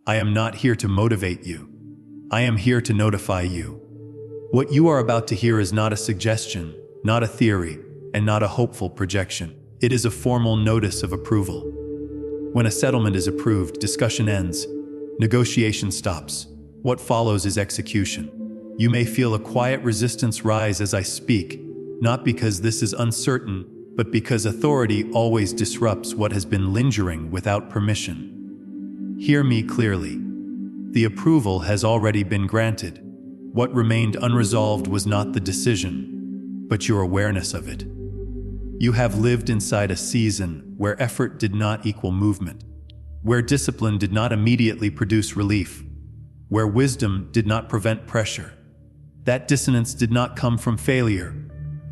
I am not here to motivate you. I am here to notify you. What you are about to hear is not a suggestion, not a theory, and not a hopeful projection. It is a formal notice of approval. When a settlement is approved, discussion ends, negotiation stops. What follows is execution. You may feel a quiet resistance rise as I speak, not because this is uncertain, but because authority always disrupts what has been lingering without permission. Hear me clearly. The approval has already been granted. What remained unresolved was not the decision, but your awareness of it. You have lived inside a season where effort did not equal movement, where discipline did not immediately produce relief, where wisdom did not prevent pressure. That dissonance did not come from failure.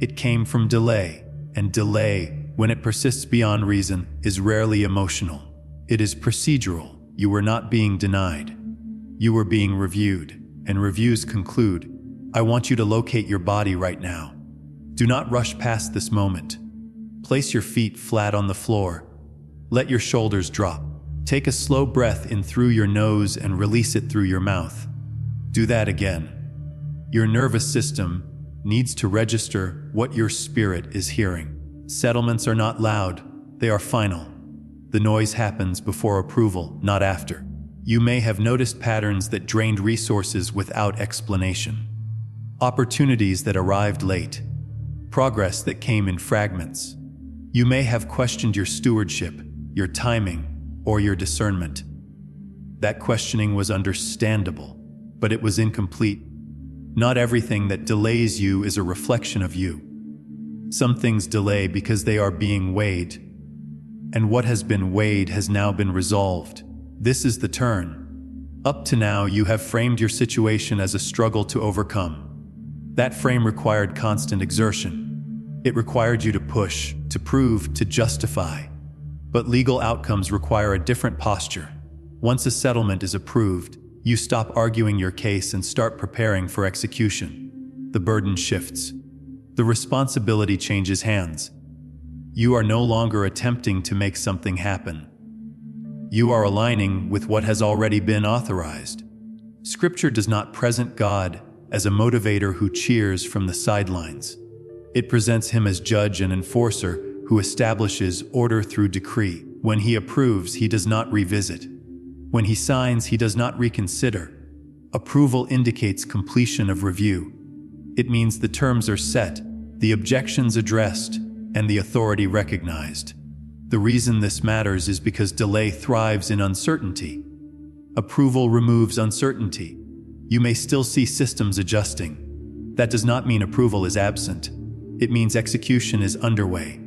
It came from delay, and delay, when it persists beyond reason, is rarely emotional. It is procedural. You were not being denied. You were being reviewed, and reviews conclude. I want you to locate your body right now. Do not rush past this moment. Place your feet flat on the floor. Let your shoulders drop. Take a slow breath in through your nose and release it through your mouth. Do that again. Your nervous system needs to register what your spirit is hearing. Settlements are not loud, they are final. The noise happens before approval, not after. You may have noticed patterns that drained resources without explanation. Opportunities that arrived late. Progress that came in fragments. You may have questioned your stewardship, your timing, or your discernment. That questioning was understandable, but it was incomplete. Not everything that delays you is a reflection of you. Some things delay because they are being weighed, and what has been weighed has now been resolved. This is the turn. Up to now, you have framed your situation as a struggle to overcome. That frame required constant exertion. It required you to push, to prove, to justify. But legal outcomes require a different posture. Once a settlement is approved, you stop arguing your case and start preparing for execution. The burden shifts. The responsibility changes hands. You are no longer attempting to make something happen. You are aligning with what has already been authorized. Scripture does not present God as a motivator who cheers from the sidelines. It presents him as judge and enforcer who establishes order through decree. When he approves, he does not revisit. When he signs, he does not reconsider. Approval indicates completion of review. It means the terms are set, the objections addressed, and the authority recognized. The reason this matters is because delay thrives in uncertainty. Approval removes uncertainty. You may still see systems adjusting. That does not mean approval is absent. It means execution is underway.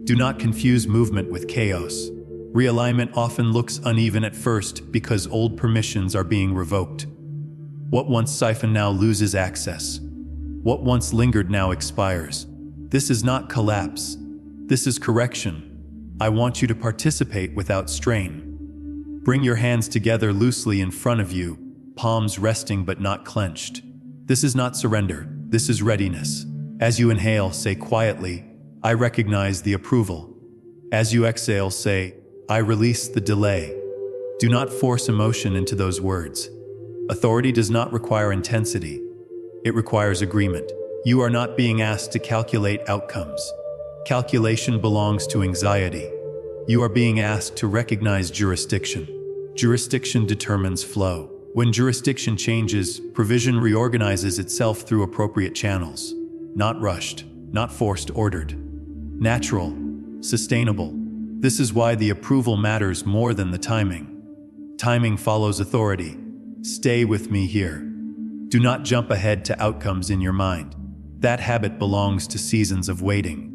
Do not confuse movement with chaos. Realignment often looks uneven at first because old permissions are being revoked. What once siphoned now loses access. What once lingered now expires. This is not collapse. This is correction. I want you to participate without strain. Bring your hands together loosely in front of you, palms resting but not clenched. This is not surrender. This is readiness. As you inhale, say quietly, I recognize the approval. As you exhale, say, I release the delay. Do not force emotion into those words. Authority does not require intensity. It requires agreement. You are not being asked to calculate outcomes. Calculation belongs to anxiety. You are being asked to recognize jurisdiction. Jurisdiction determines flow. When jurisdiction changes, provision reorganizes itself through appropriate channels. Not rushed, not forced, ordered. Natural, sustainable. This is why the approval matters more than the timing. Timing follows authority. Stay with me here. Do not jump ahead to outcomes in your mind. That habit belongs to seasons of waiting.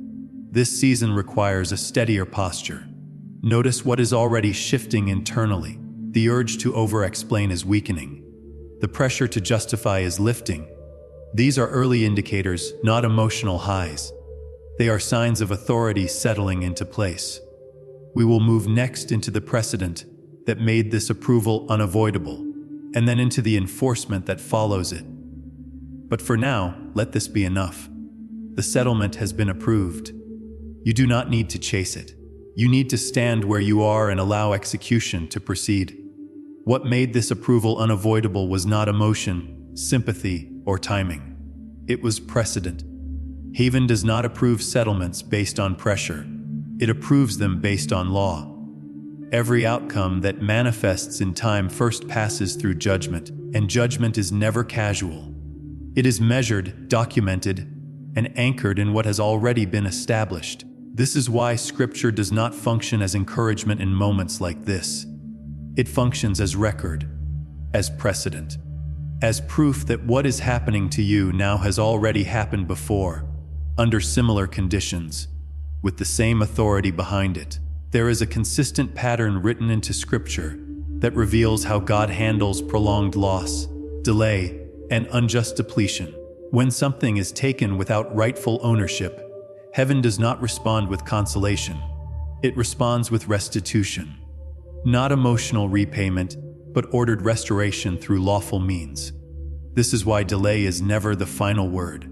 This season requires a steadier posture. Notice what is already shifting internally. The urge to over-explain is weakening. The pressure to justify is lifting. These are early indicators, not emotional highs. They are signs of authority settling into place. We will move next into the precedent that made this approval unavoidable, and then into the enforcement that follows it. But for now, let this be enough. The settlement has been approved. You do not need to chase it. You need to stand where you are and allow execution to proceed. What made this approval unavoidable was not emotion, sympathy, or timing. It was precedent. Heaven does not approve settlements based on pressure. It approves them based on law. Every outcome that manifests in time first passes through judgment, and judgment is never casual. It is measured, documented, and anchored in what has already been established. This is why Scripture does not function as encouragement in moments like this. It functions as record, as precedent, as proof that what is happening to you now has already happened before, under similar conditions, with the same authority behind it. There is a consistent pattern written into Scripture that reveals how God handles prolonged loss, delay, and unjust depletion. When something is taken without rightful ownership, heaven does not respond with consolation. It responds with restitution. Not emotional repayment, but ordered restoration through lawful means. This is why delay is never the final word.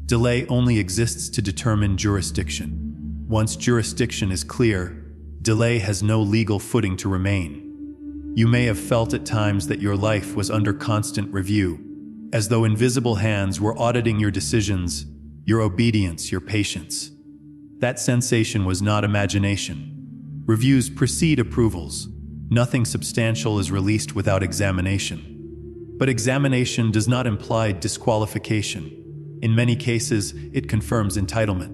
Delay only exists to determine jurisdiction. Once jurisdiction is clear, delay has no legal footing to remain. You may have felt at times that your life was under constant review, as though invisible hands were auditing your decisions, your obedience, your patience. That sensation was not imagination. Reviews precede approvals. Nothing substantial is released without examination. But examination does not imply disqualification. In many cases, it confirms entitlement.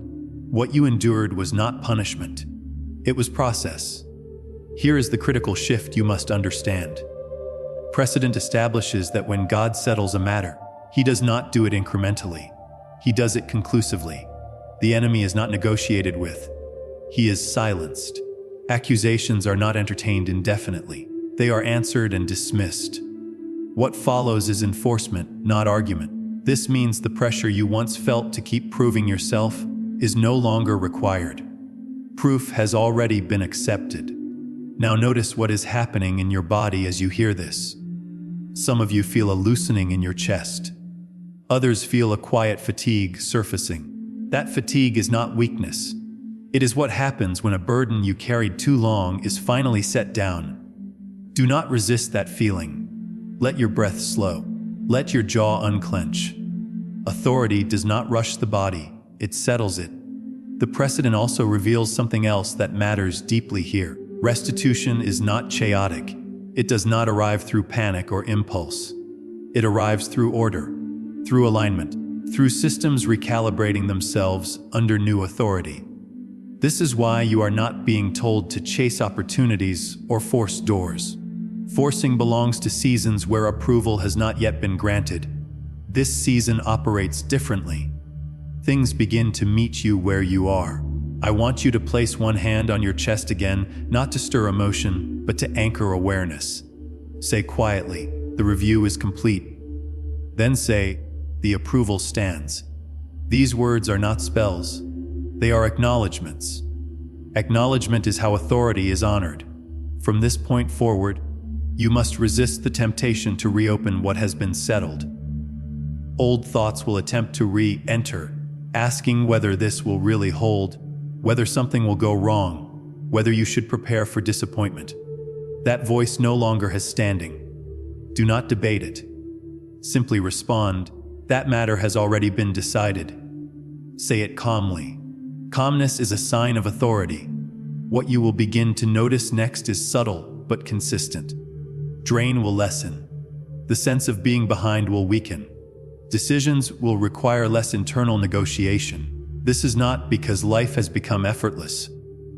What you endured was not punishment. It was process. Here is the critical shift you must understand. Precedent establishes that when God settles a matter, He does not do it incrementally. He does it conclusively. The enemy is not negotiated with. He is silenced. Accusations are not entertained indefinitely. They are answered and dismissed. What follows is enforcement, not argument. This means the pressure you once felt to keep proving yourself is no longer required. Proof has already been accepted. Now notice what is happening in your body as you hear this. Some of you feel a loosening in your chest. Others feel a quiet fatigue surfacing. That fatigue is not weakness. It is what happens when a burden you carried too long is finally set down. Do not resist that feeling. Let your breath slow. Let your jaw unclench. Authority does not rush the body, it settles it. The precedent also reveals something else that matters deeply here. Restitution is not chaotic. It does not arrive through panic or impulse. It arrives through order, through alignment, through systems recalibrating themselves under new authority. This is why you are not being told to chase opportunities or force doors. Forcing belongs to seasons where approval has not yet been granted. This season operates differently. Things begin to meet you where you are. I want you to place one hand on your chest again, not to stir emotion, but to anchor awareness. Say quietly, "The review is complete." Then say, "The approval stands." These words are not spells. They are acknowledgments. Acknowledgement is how authority is honored. From this point forward, you must resist the temptation to reopen what has been settled. Old thoughts will attempt to re-enter, asking whether this will really hold, whether something will go wrong, whether you should prepare for disappointment. That voice no longer has standing. Do not debate it. Simply respond, "That matter has already been decided." Say it calmly. Calmness is a sign of authority. What you will begin to notice next is subtle but consistent. Drain will lessen. The sense of being behind will weaken. Decisions will require less internal negotiation. This is not because life has become effortless,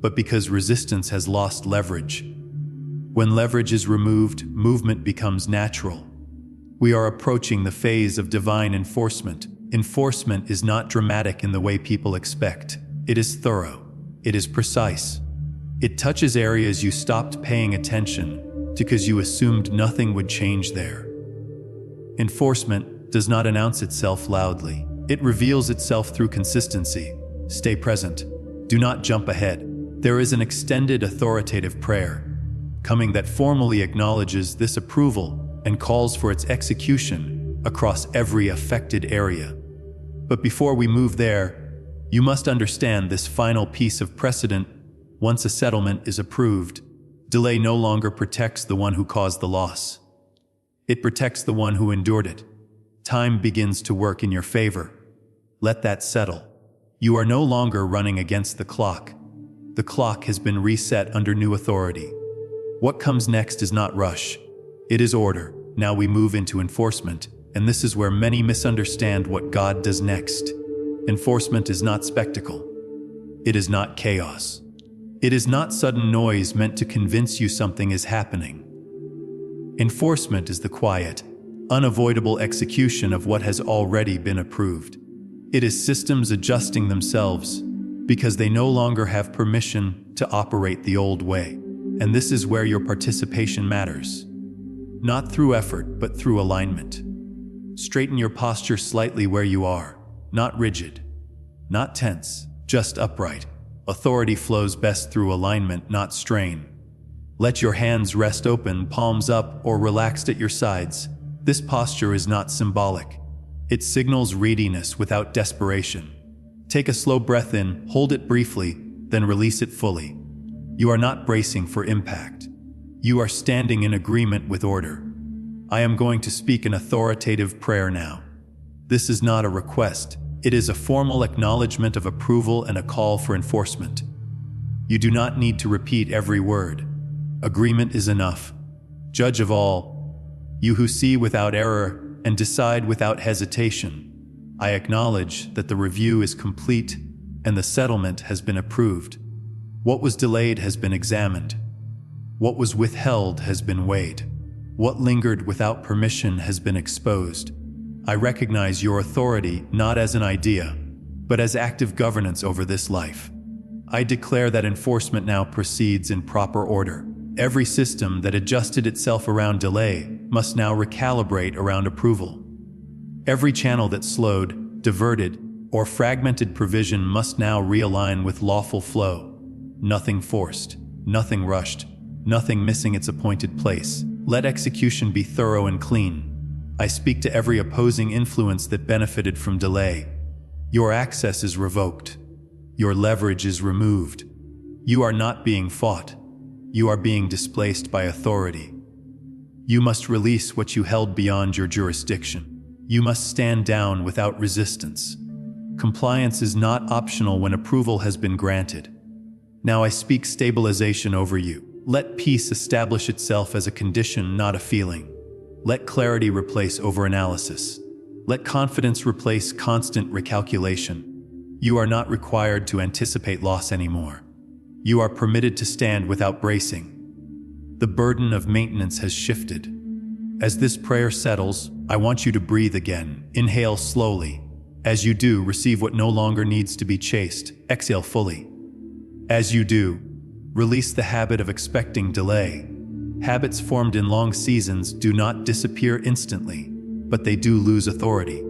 but because resistance has lost leverage. When leverage is removed, movement becomes natural. We are approaching the phase of divine enforcement. Enforcement is not dramatic in the way people expect. It is thorough. It is precise. It touches areas you stopped paying attention because you assumed nothing would change there. Enforcement does not announce itself loudly. It reveals itself through consistency. Stay present. Do not jump ahead. There is an extended authoritative prayer coming that formally acknowledges this approval and calls for its execution across every affected area. But before we move there, you must understand this final piece of precedent. Once a settlement is approved, Delay no longer protects the one who caused the loss. It protects the one who endured it. Time begins to work in your favor. Let that settle. You are no longer running against the clock. The clock has been reset under new authority. What comes next is not rush. It is order. Now we move into enforcement, and this is where many misunderstand what God does next. Enforcement is not spectacle. It is not chaos. It is not sudden noise meant to convince you something is happening. Enforcement is the quiet, unavoidable execution of what has already been approved. It is systems adjusting themselves because they no longer have permission to operate the old way. And this is where your participation matters. Not through effort, but through alignment. Straighten your posture slightly where you are, not rigid, not tense, just upright. Authority flows best through alignment, not strain. Let your hands rest open, palms up, or relaxed at your sides. This posture is not symbolic. It signals readiness without desperation. Take a slow breath in, hold it briefly, then release it fully. You are not bracing for impact. You are standing in agreement with order. I am going to speak an authoritative prayer now. This is not a request. It is a formal acknowledgement of approval and a call for enforcement. You do not need to repeat every word. Agreement is enough. Judge of all, you who see without error and decide without hesitation, I acknowledge that the review is complete and the settlement has been approved. What was delayed has been examined. What was withheld has been weighed. What lingered without permission has been exposed. I recognize your authority not as an idea, but as active governance over this life. I declare that enforcement now proceeds in proper order. Every system that adjusted itself around delay must now recalibrate around approval. Every channel that slowed, diverted, or fragmented provision must now realign with lawful flow. Nothing forced, nothing rushed, nothing missing its appointed place. Let execution be thorough and clean. I speak to every opposing influence that benefited from delay. Your access is revoked. Your leverage is removed. You are not being fought. You are being displaced by authority. You must release what you held beyond your jurisdiction. You must stand down without resistance. Compliance is not optional when approval has been granted. Now I speak stabilization over you. Let peace establish itself as a condition, not a feeling. Let clarity replace overanalysis. Let confidence replace constant recalculation. You are not required to anticipate loss anymore. You are permitted to stand without bracing. The burden of maintenance has shifted. As this prayer settles, I want you to breathe again. Inhale slowly. As you do, receive what no longer needs to be chased. Exhale fully. As you do, release the habit of expecting delay. Habits formed in long seasons do not disappear instantly, but they do lose authority.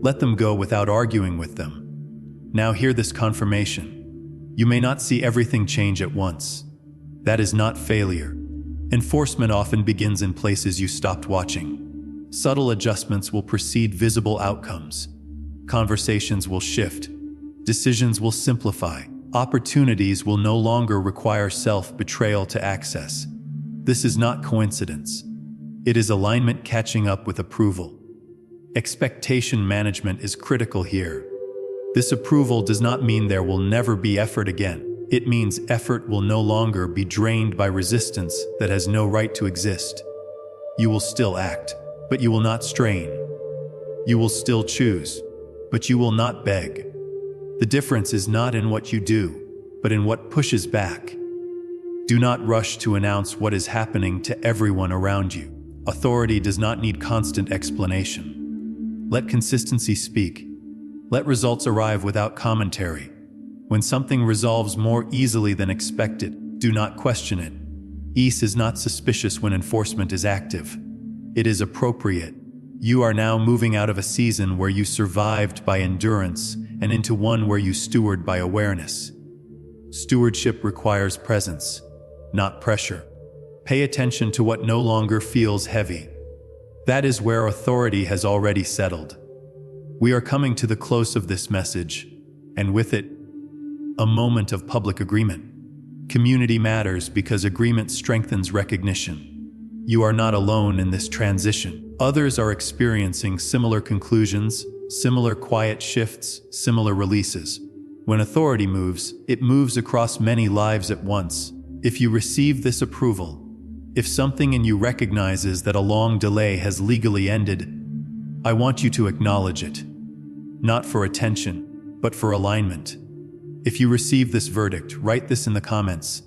Let them go without arguing with them. Now hear this confirmation. You may not see everything change at once. That is not failure. Enforcement often begins in places you stopped watching. Subtle adjustments will precede visible outcomes. Conversations will shift. Decisions will simplify. Opportunities will no longer require self-betrayal to access. This is not coincidence. It is alignment catching up with approval. Expectation management is critical here. This approval does not mean there will never be effort again. It means effort will no longer be drained by resistance that has no right to exist. You will still act, but you will not strain. You will still choose, but you will not beg. The difference is not in what you do, but in what pushes back. Do not rush to announce what is happening to everyone around you. Authority does not need constant explanation. Let consistency speak. Let results arrive without commentary. When something resolves more easily than expected, do not question it. Ease is not suspicious when enforcement is active. It is appropriate. You are now moving out of a season where you survived by endurance and into one where you steward by awareness. Stewardship requires presence, not pressure. Pay attention to what no longer feels heavy. That is where authority has already settled. We are coming to the close of this message, and with it, a moment of public agreement. Community matters because agreement strengthens recognition. You are not alone in this transition. Others are experiencing similar conclusions, similar quiet shifts, similar releases. When authority moves, it moves across many lives at once. If you receive this approval, if something in you recognizes that a long delay has legally ended, I want you to acknowledge it. Not for attention, but for alignment. If you receive this verdict, write this in the comments.